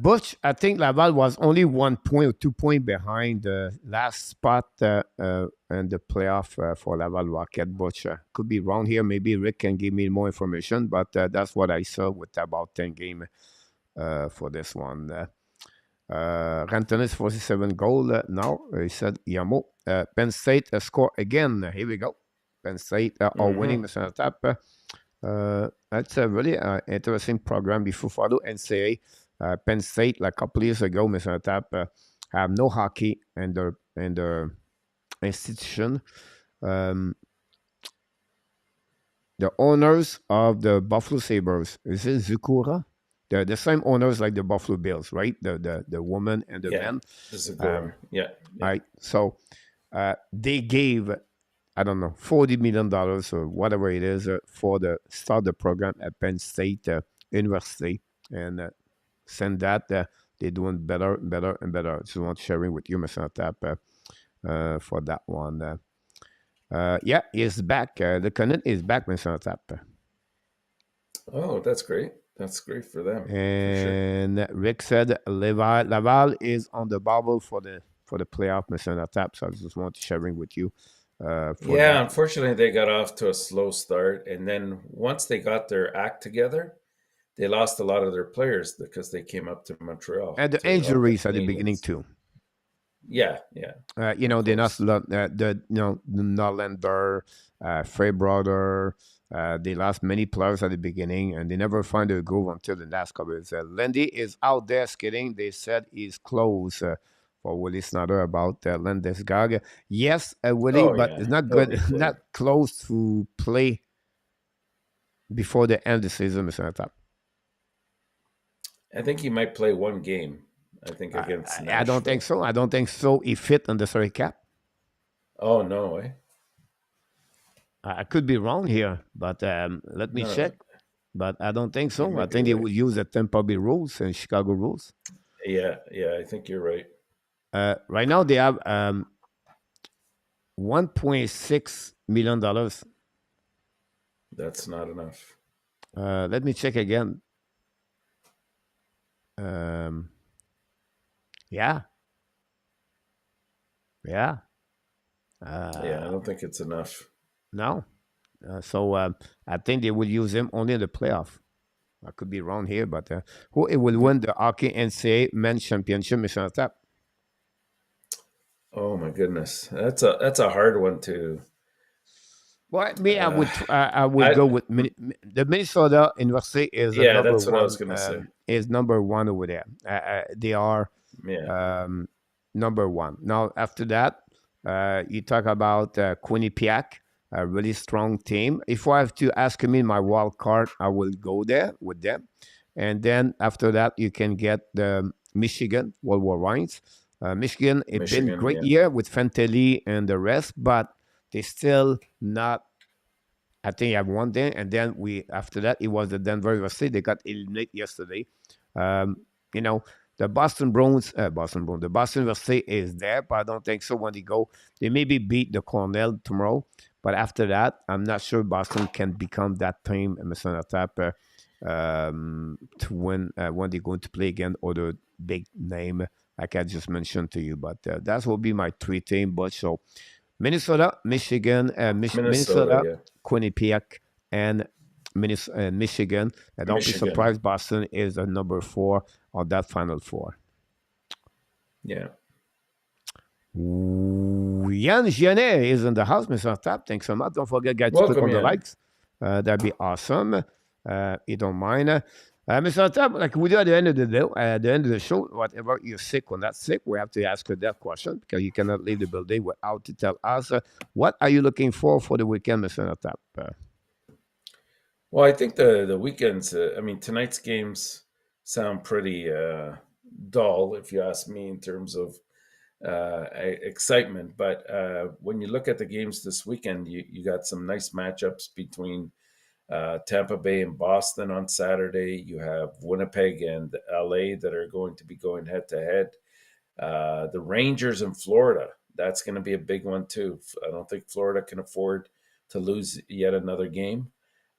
Butch, I think Laval was only 1 point or 2 point behind the last spot in the playoff for Laval Rocket. Butch, could be wrong here. Maybe Rick can give me more information, but that's what I saw with about 10 game for this one. Rantanen 47 goal now. He said Yamo. Penn State score again. Here we go. Penn State are winning, Mr. Tap. That's a really interesting program. Before follow NCAA, Penn State, like a couple years ago, Mr. Tap, have no hockey in the institution. Um, the owners of the Buffalo Sabres, is it Zukura? The same owners like the Buffalo Bills, right? The woman and the Yeah, man. this is Um, Agora. Yeah, yeah. right. So they gave, I don't know, $40 million or whatever it is for the start the program at Penn State University, and send that. They're doing better, better, and better. Just want sharing with you, Mr. Tap, for that one. Yeah, he's back. The Canuck is back, Mr. Tap. Oh, that's great. That's great for them, for sure. And Rick said Laval is on the bubble for the playoff, Mr. Tap. So I just want to sharing with you for Yeah, that. unfortunately, they got off to a slow start, and then once they got their act together, they lost a lot of their players because they came up to Montreal And the to help the injuries at the beginning Canadians. too. Yeah, yeah, of They're not course. the Norlander, Frey brother. They lost many players at the beginning, and they never find a groove until the last couple of years. Lindy is out there skating. They said he's close for Willie Snyder about Landeskog. Yes, Willie, Oh but yeah, it's not he'll good. be Not cleared. close to play before the end of the season, Mr. Top. I think he might play one game. I think I, against I don't think Nashville. so. I don't think so. He fit on the salary cap. Oh no, eh? I could be wrong here, but let me check. No, But I don't think you so. I might be think they right. would use the Tampa Bay rules and Chicago rules. Yeah, yeah, I think you're right. Right now, they have $1.6 million. That's not enough. Let me check again. Um, yeah, yeah. Yeah, I Uh, don't think it's enough. no. So I think they will use him only in the playoff. I could be wrong here, but who it will The, win the hockey NCAA men's championship, Mr. Tap? oh my goodness, that's a hard one to. Well, me, Uh, I would I go with the Minnesota University is a yeah, number that's what I was one gonna say. is number one over there. They are Yeah, um, number one. Now after that, you talk about Quinnipiac, a really strong team. If I have to ask me my wild card, I will go there with them. And then after that, you can get the Michigan World War Wines. Michigan, it been Michigan. great Yeah, year with Fantelli and the rest, but they still not. I think I have one day, and then we after that it was the Denver University. They got eliminated yesterday. Um, you know, the the Boston University is there, but I don't think so. When they go, they maybe beat the Cornell tomorrow, but after that, I'm not sure Boston can become that team, Mr. Tapper, to win when they're going to play again or the big name like I just mentioned to you. But that will be my three team. But so Minnesota, Michigan, Minnesota. Minnesota, Yeah, Quinnipiac, and Michigan. And don't be Michigan. surprised, Boston is a number four on that final four. Yeah. Yann Giannet is in the house, Mr. Tap. Thanks so much. Don't forget, guys, to click Welcome on the in. likes. That'd be awesome. You don't mind. Mr. Tap, like we do at the end of the day, at the end of the show, whatever you're sick or not sick, we have to ask you that question because you cannot leave the building without to tell us what are you looking for the weekend, Mr. Tap. Well, I think the weekends. I mean, tonight's games sound pretty dull, if you ask me, in terms of excitement. But when you look at the games this weekend, you got some nice matchups between Tampa Bay and Boston on Saturday. You have Winnipeg and LA that are going to be going head to head. The Rangers in Florida, that's going to be a big one too. I don't think Florida can afford to lose yet another game.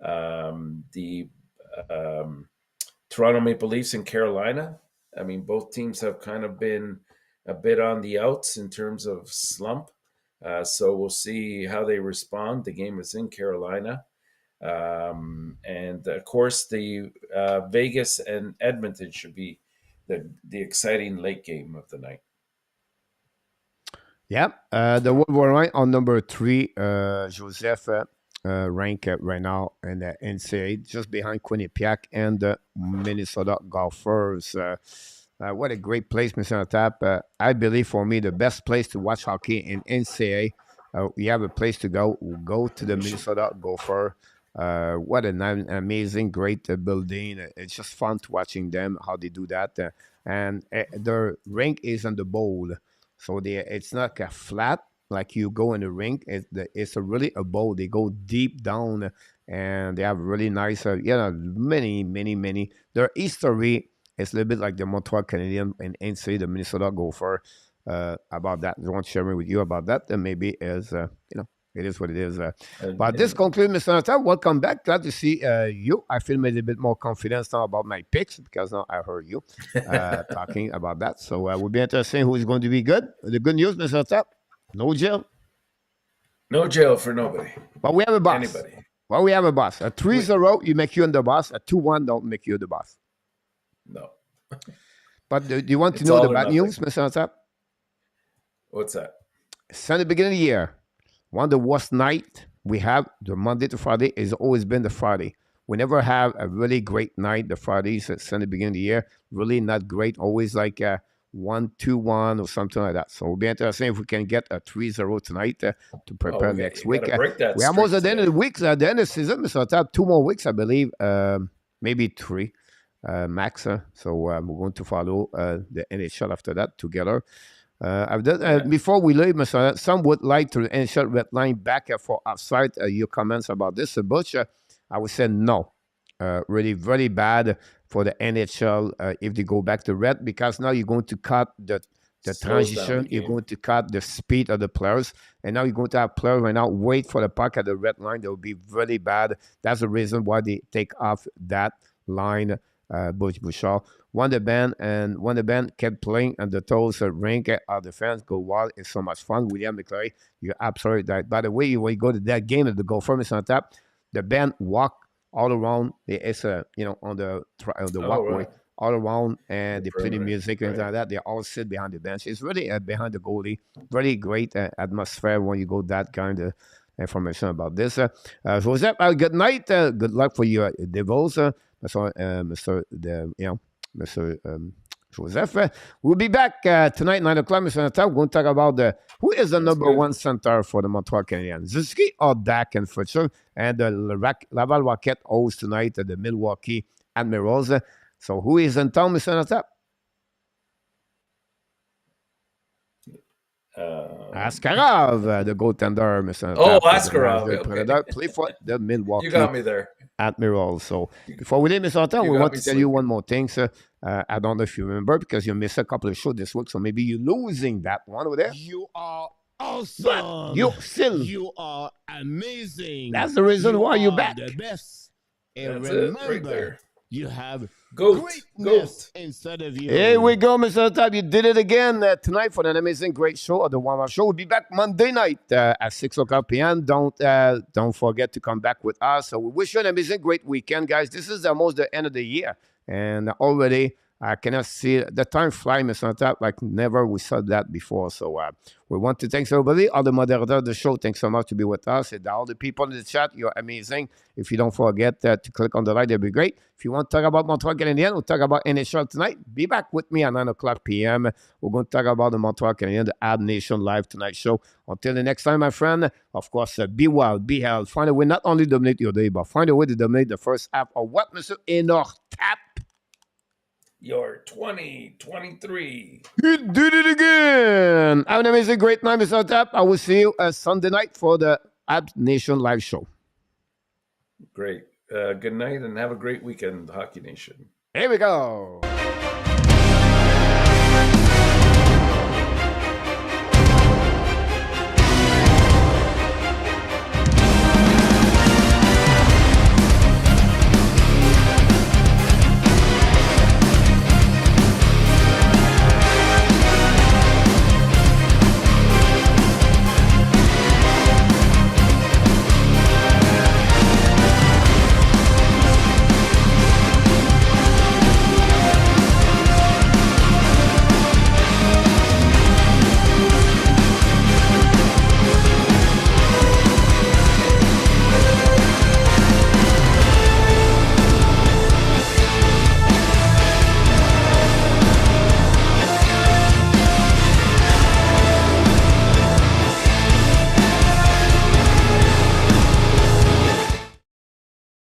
The um, Toronto Maple Leafs in Carolina. I mean, both teams have kind of been a bit on the outs in terms of slump. So we'll see how they respond. The game is in Carolina. And of course, the Vegas and Edmonton should be the exciting late game of the night. Yeah, the World War Right on number 3, Joseph rank right now in the NCAA, just behind Quinnipiac and the Minnesota Golfers. What a great place, Mr. Tap. I believe for me, the best place to watch hockey in NCAA, you have a place to go. Go to the We should. Minnesota Gopher. What an amazing, great building. It's just fun to watching them, how they do that. And their rink is on the bowl. So it's not a flat like you go in the rink. It's a really a bowl. They go deep down and they have really nice, many. Their history is a little bit like the Montreal Canadian and NC, the Minnesota Gopher. About that, I want to share with you about that. And maybe is it is what it is. But this And concludes, Mr. Natal. Welcome back. Glad to see you. I feel maybe a bit more confidence now about my picks because now I heard you talking about that. So we'll be interested who's going to be good. The good news, Mr. Natal, no jail, no jail for nobody. but we have a boss. Anybody. Well, we have a boss. A 3-0, you make you the boss. A 2-1, don't make you the boss. No. But do you want to It's know all the or bad nothing. news, Mr. Natal? What's that? Since the beginning of the year, one of the worst night we have, the Monday to Friday, has always been the Friday. We never have a really great night. The Fridays since the beginning of the year, really not great. Always like a 1-2-1 or something like that. So we'll be interested if we can get a 3-0 tonight to prepare next week. Break that We're almost streak at the end of today. the week. At the end of the season, Mr. Tab, 2 more weeks, I believe. Maybe 3 max. So we're going to follow the NHL after that together. I've done, Yeah. before we leave, Mr. Some would like to ensure red line back for offside. Your comments about this, Butch, I would say no. Really, very bad for the NHL if they go back to red because now you're going to cut the Slows down transition. the You're game. going to cut the speed of the players, and now you're going to have players right now wait for the puck at the red line. That would be really bad. That's the reason why they take off that line. Butch Bouchard. When the band kept playing and the toes rink of the fans go wild, it's so much fun. William McClary, you're absolutely right. By the way, when you go to that game at the Gopher on top, the band walk all around. It's on the walkway Right. all around, and The they play the perimeter. music and Right. like that. They all sit behind the bench. It's really behind the goalie. Very great atmosphere when you go that kind of information about this. Joseph, good night. Good luck for your Devils, Mr. Joseph. We'll be back tonight, 9 o'clock, Mr. Natal. We're going to talk about who is the That's number good. 1 center for the Montreal Canadiens, Zuski or Dak and Futcher, and the Laval Rocket host tonight at the Milwaukee Admirals. So who is in town, Mr. Natal? Askarov, the goaltender, Mr. Oh, Natal, Askarov, the okay. Predator, play for the Milwaukee You got me there. Admirals. So before we leave, Mr. Anton, You we got want me to tell you sleeping. one more thing, sir. I don't know if you remember because you missed a couple of shows this week, so maybe you're losing that one over there. You are awesome. But you still, You are amazing. that's the reason why you're are back. the best. And That's it, right remember, there. you have Goat. greatness inside of you. Here we go, Mr. Anton. You did it again tonight for an amazing, great show of the warm-up show. We'll be back Monday night at 6 o'clock p.m. Don't forget to come back with us. So we wish you an amazing, great weekend, guys. This is almost the end of the year, and already I cannot see the time fly, Mr. Anton, like never we saw that before. So we want to thank everybody, all the moderators of the show. Thanks so much to be with us. And all the people in the chat, you're amazing. If you don't forget to click on the like, that'd be great. If you want to talk about Montreal Canadiens, we'll talk about NHL tonight. Be back with me at 9 o'clock p.m. We're going to talk about the Montreal Canadiens, the Ab Nation Live Tonight show. Until the next time, my friend, of course, be wild, be held. Find a way not only dominate your day, but find a way to dominate the first half of what, Mr. ENORTAP? Your 2023. You did it again. Have an amazing, great night, Mr. Tap. I will see you Sunday night for the Ab Nation Live show. Great. Good night and have a great weekend, Hockey Nation. Here we go.